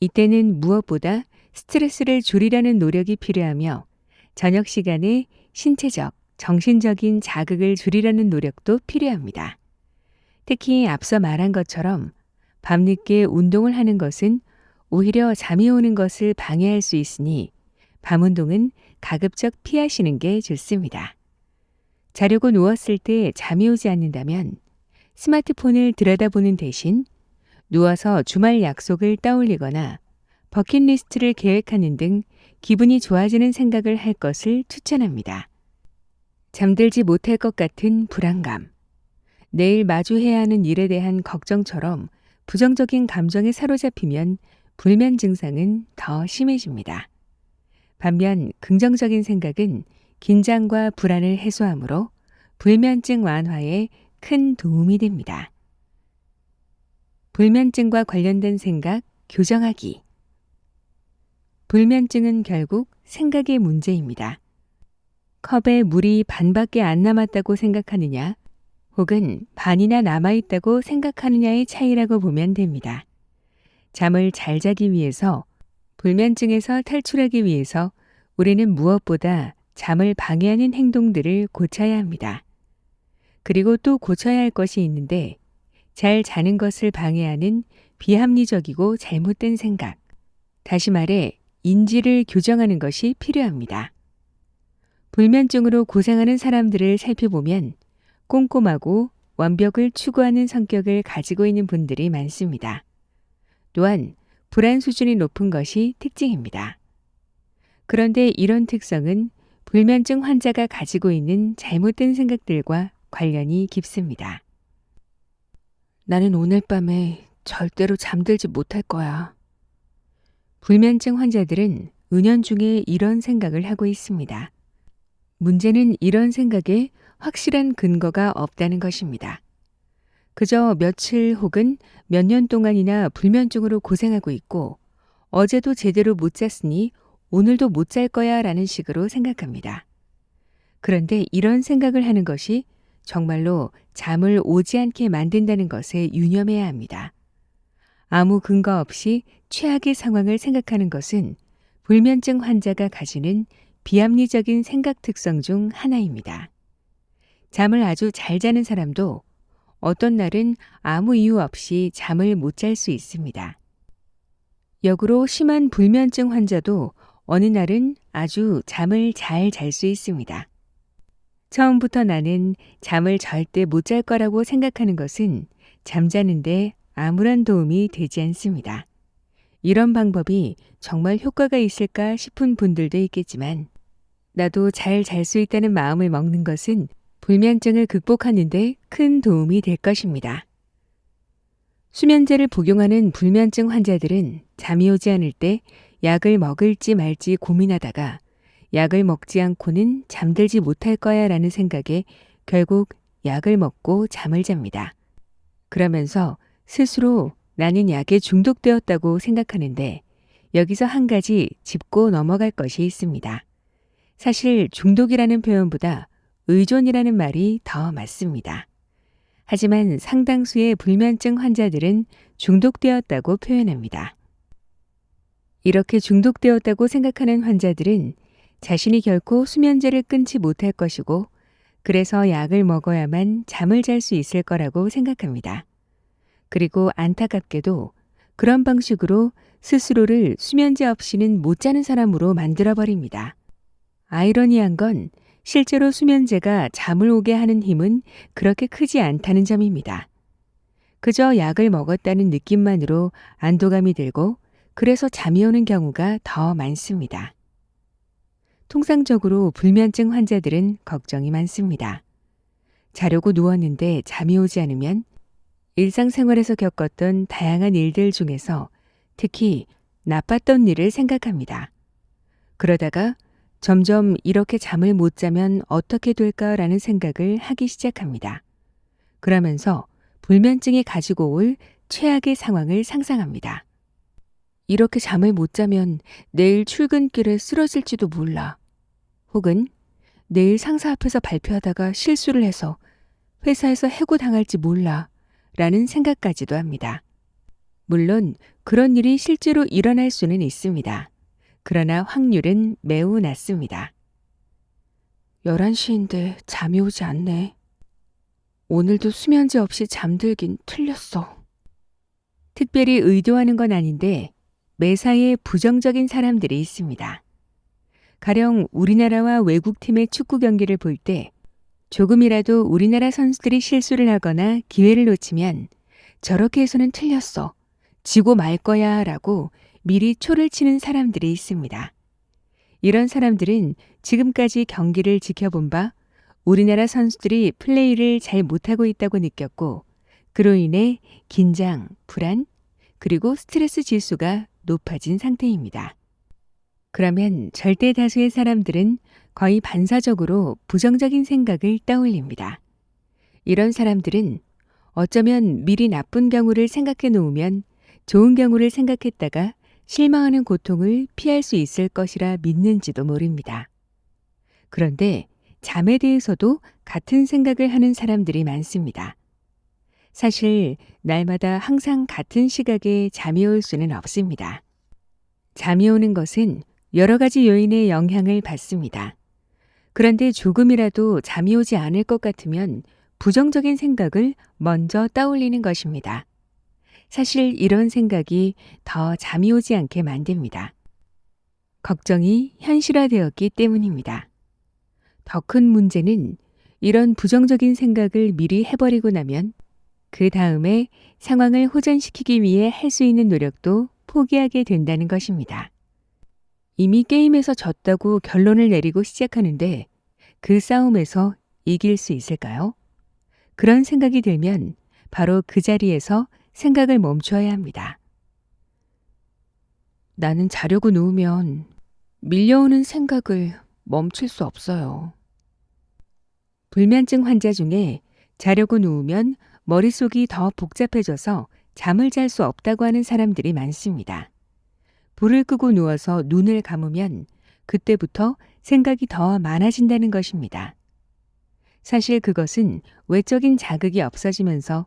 이때는 무엇보다 스트레스를 줄이려는 노력이 필요하며 저녁 시간에 신체적, 정신적인 자극을 줄이려는 노력도 필요합니다. 특히 앞서 말한 것처럼 밤늦게 운동을 하는 것은 오히려 잠이 오는 것을 방해할 수 있으니 밤 운동은 가급적 피하시는 게 좋습니다. 자려고 누웠을 때 잠이 오지 않는다면 스마트폰을 들여다보는 대신 누워서 주말 약속을 떠올리거나 버킷리스트를 계획하는 등 기분이 좋아지는 생각을 할 것을 추천합니다. 잠들지 못할 것 같은 불안감, 내일 마주해야 하는 일에 대한 걱정처럼 부정적인 감정에 사로잡히면 불면 증상은 더 심해집니다. 반면 긍정적인 생각은 긴장과 불안을 해소하므로 불면증 완화에 큰 도움이 됩니다. 불면증과 관련된 생각 교정하기. 불면증은 결국 생각의 문제입니다. 컵에 물이 반밖에 안 남았다고 생각하느냐, 혹은 반이나 남아있다고 생각하느냐의 차이라고 보면 됩니다. 잠을 잘 자기 위해서, 불면증에서 탈출하기 위해서 우리는 무엇보다 잠을 방해하는 행동들을 고쳐야 합니다. 그리고 또 고쳐야 할 것이 있는데 잘 자는 것을 방해하는 비합리적이고 잘못된 생각, 다시 말해 인지를 교정하는 것이 필요합니다. 불면증으로 고생하는 사람들을 살펴보면 꼼꼼하고 완벽을 추구하는 성격을 가지고 있는 분들이 많습니다. 또한 불안 수준이 높은 것이 특징입니다. 그런데 이런 특성은 불면증 환자가 가지고 있는 잘못된 생각들과 관련이 깊습니다. 나는 오늘 밤에 절대로 잠들지 못할 거야. 불면증 환자들은 은연중에 이런 생각을 하고 있습니다. 문제는 이런 생각에 확실한 근거가 없다는 것입니다. 그저 며칠 혹은 몇 년 동안이나 불면증으로 고생하고 있고 어제도 제대로 못 잤으니 오늘도 못 잘 거야 라는 식으로 생각합니다. 그런데 이런 생각을 하는 것이 정말로 잠을 오지 않게 만든다는 것에 유념해야 합니다. 아무 근거 없이 최악의 상황을 생각하는 것은 불면증 환자가 가지는 비합리적인 생각 특성 중 하나입니다. 잠을 아주 잘 자는 사람도 어떤 날은 아무 이유 없이 잠을 못 잘 수 있습니다. 역으로 심한 불면증 환자도 어느 날은 아주 잠을 잘 잘 수 있습니다. 처음부터 나는 잠을 절대 못 잘 거라고 생각하는 것은 잠자는데 아무런 도움이 되지 않습니다. 이런 방법이 정말 효과가 있을까 싶은 분들도 있겠지만, 나도 잘 잘 수 있다는 마음을 먹는 것은 불면증을 극복하는 데 큰 도움이 될 것입니다. 수면제를 복용하는 불면증 환자들은 잠이 오지 않을 때 약을 먹을지 말지 고민하다가 약을 먹지 않고는 잠들지 못할 거야 라는 생각에 결국 약을 먹고 잠을 잡니다. 그러면서 스스로 나는 약에 중독되었다고 생각하는데, 여기서 한 가지 짚고 넘어갈 것이 있습니다. 사실 중독이라는 표현보다 의존이라는 말이 더 맞습니다. 하지만 상당수의 불면증 환자들은 중독되었다고 표현합니다. 이렇게 중독되었다고 생각하는 환자들은 자신이 결코 수면제를 끊지 못할 것이고, 그래서 약을 먹어야만 잠을 잘 수 있을 거라고 생각합니다. 그리고 안타깝게도 그런 방식으로 스스로를 수면제 없이는 못 자는 사람으로 만들어버립니다. 아이러니한 건 실제로 수면제가 잠을 오게 하는 힘은 그렇게 크지 않다는 점입니다. 그저 약을 먹었다는 느낌만으로 안도감이 들고 그래서 잠이 오는 경우가 더 많습니다. 통상적으로 불면증 환자들은 걱정이 많습니다. 자려고 누웠는데 잠이 오지 않으면 일상생활에서 겪었던 다양한 일들 중에서 특히 나빴던 일을 생각합니다. 그러다가 점점 이렇게 잠을 못 자면 어떻게 될까라는 생각을 하기 시작합니다. 그러면서 불면증이 가지고 올 최악의 상황을 상상합니다. 이렇게 잠을 못 자면 내일 출근길에 쓰러질지도 몰라. 혹은 내일 상사 앞에서 발표하다가 실수를 해서 회사에서 해고당할지 몰라. 라는 생각까지도 합니다. 물론 그런 일이 실제로 일어날 수는 있습니다. 그러나 확률은 매우 낮습니다. 11시인데 잠이 오지 않네. 오늘도 수면제 없이 잠들긴 틀렸어. 특별히 의도하는 건 아닌데 매사에 부정적인 사람들이 있습니다. 가령 우리나라와 외국팀의 축구 경기를 볼 때 조금이라도 우리나라 선수들이 실수를 하거나 기회를 놓치면 저렇게 해서는 틀렸어. 지고 말 거야 라고 미리 초를 치는 사람들이 있습니다. 이런 사람들은 지금까지 경기를 지켜본 바 우리나라 선수들이 플레이를 잘 못하고 있다고 느꼈고, 그로 인해 긴장, 불안, 그리고 스트레스 지수가 높아진 상태입니다. 그러면 절대 다수의 사람들은 거의 반사적으로 부정적인 생각을 떠올립니다. 이런 사람들은 어쩌면 미리 나쁜 경우를 생각해 놓으면 좋은 경우를 생각했다가 실망하는 고통을 피할 수 있을 것이라 믿는지도 모릅니다. 그런데 잠에 대해서도 같은 생각을 하는 사람들이 많습니다. 사실 날마다 항상 같은 시각에 잠이 올 수는 없습니다. 잠이 오는 것은 여러 가지 요인의 영향을 받습니다. 그런데 조금이라도 잠이 오지 않을 것 같으면 부정적인 생각을 먼저 떠올리는 것입니다. 사실 이런 생각이 더 잠이 오지 않게 만듭니다. 걱정이 현실화되었기 때문입니다. 더 큰 문제는 이런 부정적인 생각을 미리 해버리고 나면 그 다음에 상황을 호전시키기 위해 할 수 있는 노력도 포기하게 된다는 것입니다. 이미 게임에서 졌다고 결론을 내리고 시작하는데 그 싸움에서 이길 수 있을까요? 그런 생각이 들면 바로 그 자리에서 생각을 멈춰야 합니다. 나는 자려고 누우면 밀려오는 생각을 멈출 수 없어요. 불면증 환자 중에 자려고 누우면 머릿속이 더 복잡해져서 잠을 잘 수 없다고 하는 사람들이 많습니다. 불을 끄고 누워서 눈을 감으면 그때부터 생각이 더 많아진다는 것입니다. 사실 그것은 외적인 자극이 없어지면서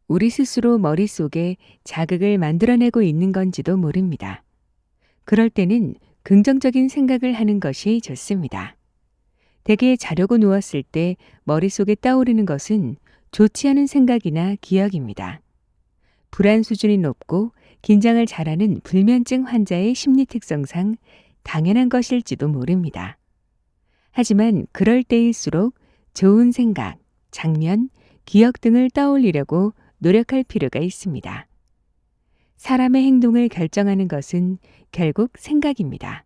우리 스스로 머릿속에 자극을 만들어내고 있는 건지도 모릅니다. 그럴 때는 긍정적인 생각을 하는 것이 좋습니다. 대개 자려고 누웠을 때 머릿속에 떠오르는 것은 좋지 않은 생각이나 기억입니다. 불안 수준이 높고 긴장을 잘하는 불면증 환자의 심리 특성상 당연한 것일지도 모릅니다. 하지만 그럴 때일수록 좋은 생각, 장면, 기억 등을 떠올리려고 노력할 필요가 있습니다. 사람의 행동을 결정하는 것은 결국 생각입니다.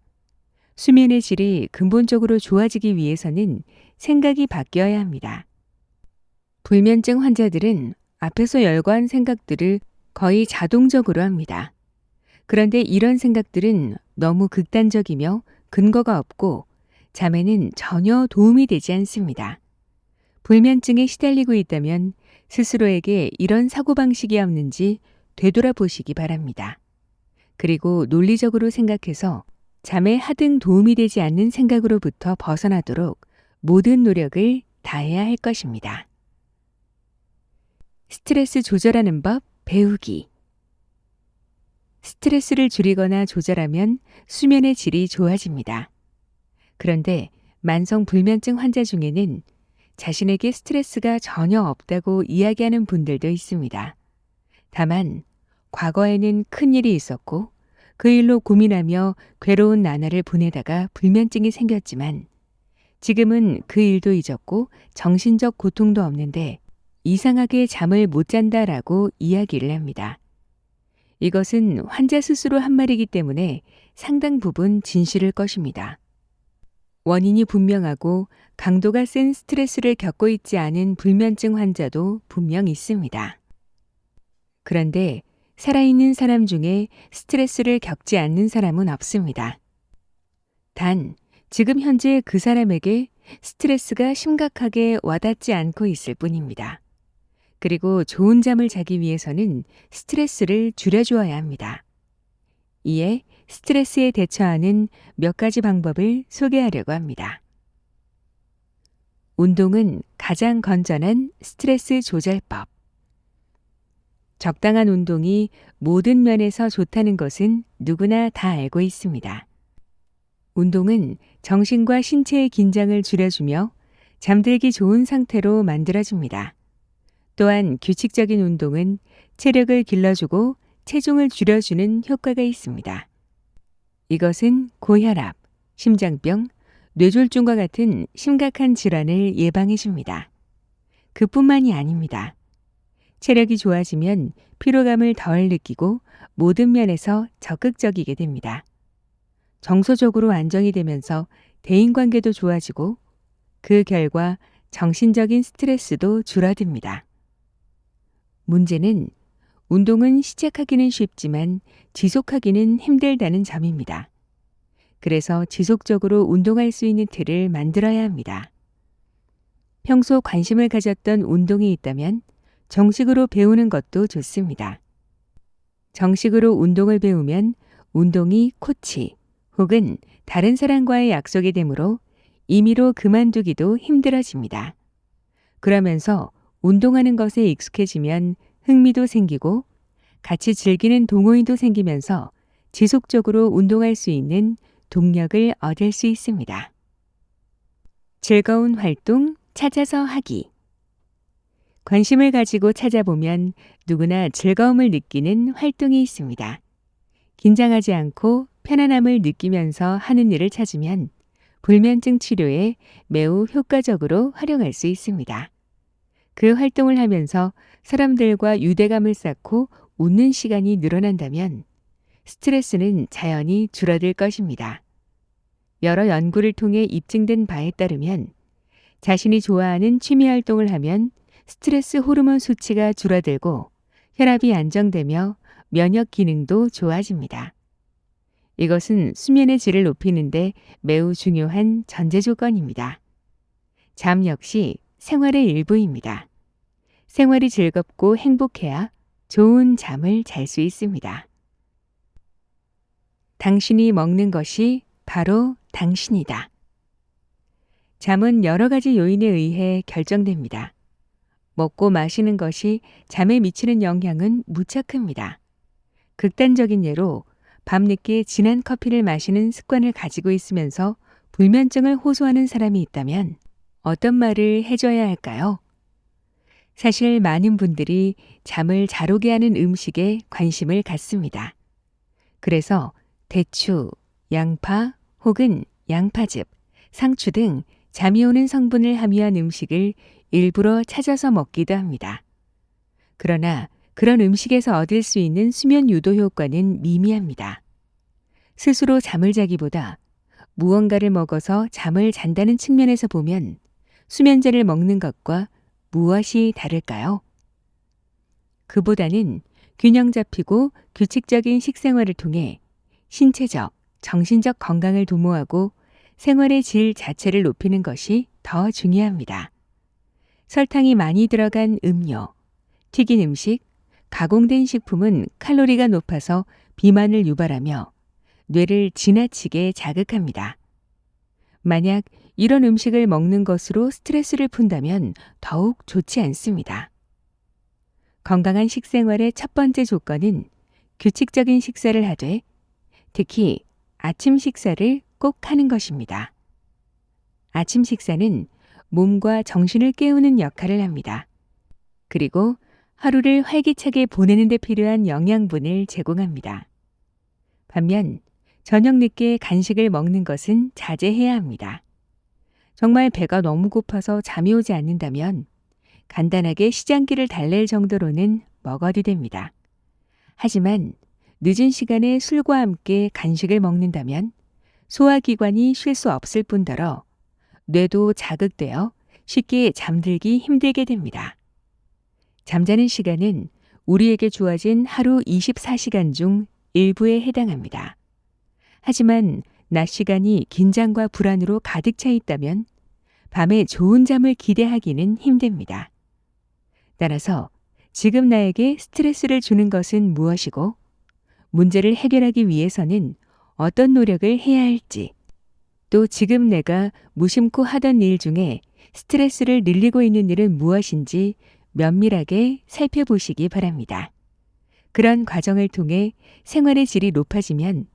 수면의 질이 근본적으로 좋아지기 위해서는 생각이 바뀌어야 합니다. 불면증 환자들은 앞에서 열거한 생각들을 거의 자동적으로 합니다. 그런데 이런 생각들은 너무 극단적이며 근거가 없고 잠에는 전혀 도움이 되지 않습니다. 불면증에 시달리고 있다면 스스로에게 이런 사고방식이 없는지 되돌아보시기 바랍니다. 그리고 논리적으로 생각해서 잠에 하등 도움이 되지 않는 생각으로부터 벗어나도록 모든 노력을 다해야 할 것입니다. 스트레스 조절하는 법 배우기. 스트레스를 줄이거나 조절하면 수면의 질이 좋아집니다. 그런데 만성 불면증 환자 중에는 자신에게 스트레스가 전혀 없다고 이야기하는 분들도 있습니다. 다만 과거에는 큰 일이 있었고 그 일로 고민하며 괴로운 나날을 보내다가 불면증이 생겼지만 지금은 그 일도 잊었고 정신적 고통도 없는데 이상하게 잠을 못 잔다라고 이야기를 합니다. 이것은 환자 스스로 한 말이기 때문에 상당 부분 진실일 것입니다. 원인이 분명하고 강도가 센 스트레스를 겪고 있지 않은 불면증 환자도 분명 있습니다. 그런데 살아있는 사람 중에 스트레스를 겪지 않는 사람은 없습니다. 단, 지금 현재 그 사람에게 스트레스가 심각하게 와닿지 않고 있을 뿐입니다. 그리고 좋은 잠을 자기 위해서는 스트레스를 줄여주어야 합니다. 이에 스트레스에 대처하는 몇 가지 방법을 소개하려고 합니다. 운동은 가장 건전한 스트레스 조절법. 적당한 운동이 모든 면에서 좋다는 것은 누구나 다 알고 있습니다. 운동은 정신과 신체의 긴장을 줄여주며 잠들기 좋은 상태로 만들어줍니다. 또한 규칙적인 운동은 체력을 길러주고 체중을 줄여주는 효과가 있습니다. 이것은 고혈압, 심장병, 뇌졸중과 같은 심각한 질환을 예방해 줍니다. 그뿐만이 아닙니다. 체력이 좋아지면 피로감을 덜 느끼고 모든 면에서 적극적이게 됩니다. 정서적으로 안정이 되면서 대인관계도 좋아지고 그 결과 정신적인 스트레스도 줄어듭니다. 문제는 운동은 시작하기는 쉽지만 지속하기는 힘들다는 점입니다. 그래서 지속적으로 운동할 수 있는 틀을 만들어야 합니다. 평소 관심을 가졌던 운동이 있다면 정식으로 배우는 것도 좋습니다. 정식으로 운동을 배우면 운동이 코치 혹은 다른 사람과의 약속이 되므로 임의로 그만두기도 힘들어집니다. 그러면서 운동하는 것에 익숙해지면 흥미도 생기고 같이 즐기는 동호인도 생기면서 지속적으로 운동할 수 있는 동력을 얻을 수 있습니다. 즐거운 활동 찾아서 하기. 관심을 가지고 찾아보면 누구나 즐거움을 느끼는 활동이 있습니다. 긴장하지 않고 편안함을 느끼면서 하는 일을 찾으면 불면증 치료에 매우 효과적으로 활용할 수 있습니다. 그 활동을 하면서 사람들과 유대감을 쌓고 웃는 시간이 늘어난다면 스트레스는 자연히 줄어들 것입니다. 여러 연구를 통해 입증된 바에 따르면 자신이 좋아하는 취미 활동을 하면 스트레스 호르몬 수치가 줄어들고 혈압이 안정되며 면역 기능도 좋아집니다. 이것은 수면의 질을 높이는데 매우 중요한 전제 조건입니다. 잠 역시 생활의 일부입니다. 생활이 즐겁고 행복해야 좋은 잠을 잘 수 있습니다. 당신이 먹는 것이 바로 당신이다. 잠은 여러 가지 요인에 의해 결정됩니다. 먹고 마시는 것이 잠에 미치는 영향은 무척 큽니다. 극단적인 예로 밤늦게 진한 커피를 마시는 습관을 가지고 있으면서 불면증을 호소하는 사람이 있다면 어떤 말을 해줘야 할까요? 사실 많은 분들이 잠을 잘 오게 하는 음식에 관심을 갖습니다. 그래서 대추, 양파 혹은 양파즙, 상추 등 잠이 오는 성분을 함유한 음식을 일부러 찾아서 먹기도 합니다. 그러나 그런 음식에서 얻을 수 있는 수면 유도 효과는 미미합니다. 스스로 잠을 자기보다 무언가를 먹어서 잠을 잔다는 측면에서 보면 수면제를 먹는 것과 무엇이 다를까요? 그보다는 균형 잡히고 규칙적인 식생활을 통해 신체적, 정신적 건강을 도모하고 생활의 질 자체를 높이는 것이 더 중요합니다. 설탕이 많이 들어간 음료, 튀긴 음식, 가공된 식품은 칼로리가 높아서 비만을 유발하며 뇌를 지나치게 자극합니다. 만약 이런 음식을 먹는 것으로 스트레스를 푼다면 더욱 좋지 않습니다. 건강한 식생활의 첫 번째 조건은 규칙적인 식사를 하되 특히 아침 식사를 꼭 하는 것입니다. 아침 식사는 몸과 정신을 깨우는 역할을 합니다. 그리고 하루를 활기차게 보내는 데 필요한 영양분을 제공합니다. 반면 저녁 늦게 간식을 먹는 것은 자제해야 합니다. 정말 배가 너무 고파서 잠이 오지 않는다면 간단하게 시장기를 달랠 정도로는 먹어도 됩니다. 하지만 늦은 시간에 술과 함께 간식을 먹는다면 소화기관이 쉴 수 없을 뿐더러 뇌도 자극되어 쉽게 잠들기 힘들게 됩니다. 잠자는 시간은 우리에게 주어진 하루 24시간 중 일부에 해당합니다. 하지만 낮 시간이 긴장과 불안으로 가득 차 있다면 밤에 좋은 잠을 기대하기는 힘듭니다. 따라서 지금 나에게 스트레스를 주는 것은 무엇이고 문제를 해결하기 위해서는 어떤 노력을 해야 할지, 또 지금 내가 무심코 하던 일 중에 스트레스를 늘리고 있는 일은 무엇인지 면밀하게 살펴보시기 바랍니다. 그런 과정을 통해 생활의 질이 높아지면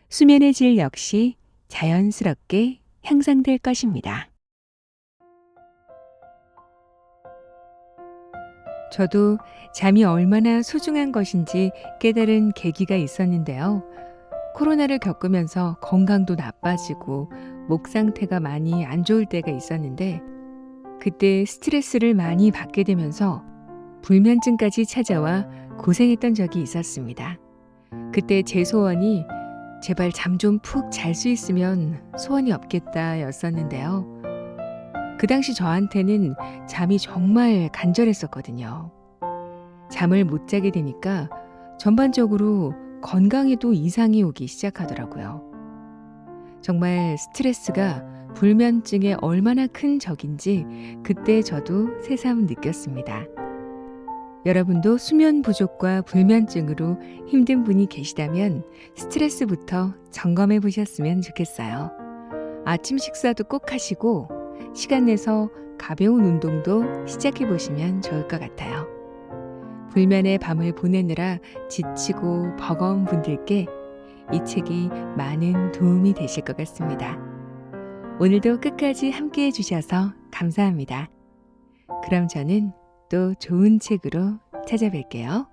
수면의 질 역시 자연스럽게 향상될 것입니다. 저도 잠이 얼마나 소중한 것인지 깨달은 계기가 있었는데요. 코로나를 겪으면서 건강도 나빠지고 목 상태가 많이 안 좋을 때가 있었는데 그때 스트레스를 많이 받게 되면서 불면증까지 찾아와 고생했던 적이 있었습니다. 그때 제 소원이 제발 잠 좀 푹 잘 수 있으면 소원이 없겠다 였었는데요. 그 당시 저한테는 잠이 정말 간절했었거든요. 잠을 못 자게 되니까 전반적으로 건강에도 이상이 오기 시작하더라고요. 정말 스트레스가 불면증에 얼마나 큰 적인지 그때 저도 새삼 느꼈습니다. 여러분도 수면 부족과 불면증으로 힘든 분이 계시다면 스트레스부터 점검해 보셨으면 좋겠어요. 아침 식사도 꼭 하시고 시간 내서 가벼운 운동도 시작해 보시면 좋을 것 같아요. 불면의 밤을 보내느라 지치고 버거운 분들께 이 책이 많은 도움이 되실 것 같습니다. 오늘도 끝까지 함께 해주셔서 감사합니다. 그럼 저는 또 좋은 책으로 찾아뵐게요.